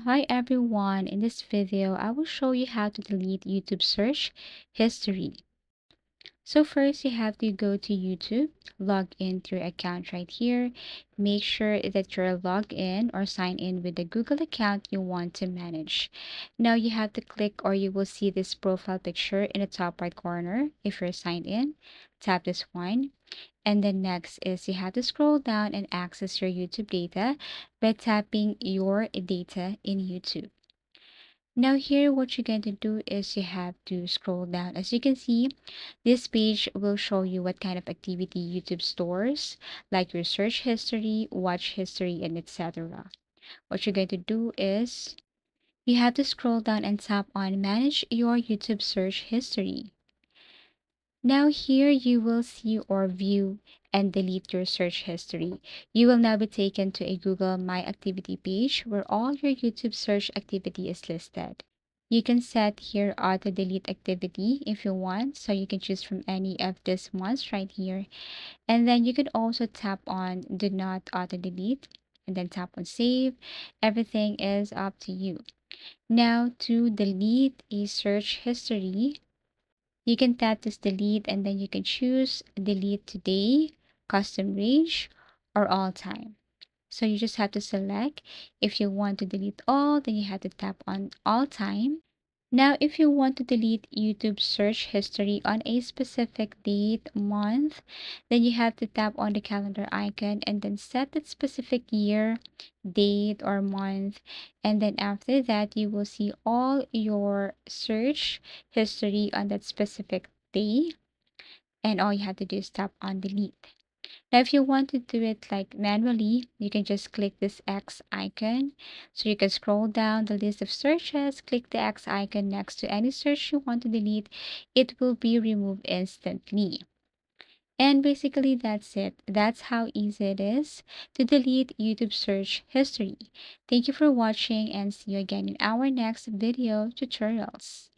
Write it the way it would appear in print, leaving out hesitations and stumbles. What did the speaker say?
Hi everyone, in this video I will show you how to delete YouTube search history. So first you have to go to YouTube, log into your account right here. Make sure that you're logged in or sign in with the Google account you want to manage. Now you have to click or you will see this profile picture in the top right corner. If you're signed in, tap this one. And then next is you have to scroll down and access your YouTube data by tapping your data in YouTube. Now here what you're going to do is you have to scroll down. As you can see, this page will show you what kind of activity YouTube stores, like your search history, watch history, and etc. What you're going to do is you have to scroll down and tap on manage your YouTube search history. Now here you will see or view and delete your search history. You will now be taken to a Google My Activity page where all your YouTube search activity is listed. You can set here auto delete activity if you want, so you can choose from any of these ones right here. And then you could also tap on do not auto delete and then tap on save. Everything is up to you. Now to delete a search history, you can tap this delete and then you can choose delete today, custom range, or all time. So you just have to select if you want to delete all, then you have to tap on all time. Now, if you want to delete YouTube search history on a specific date, month, then you have to tap on the calendar icon and then set that specific year, date, or month. And then after that, you will see all your search history on that specific day. And all you have to do is tap on delete. Now, if you want to do it like manually, you can just click this X icon. So you can scroll down the list of searches, click the X icon next to any search you want to delete. It will be removed instantly. And basically that's it. That's how easy it is to delete YouTube search history. Thank you for watching and see you again in our next video tutorials.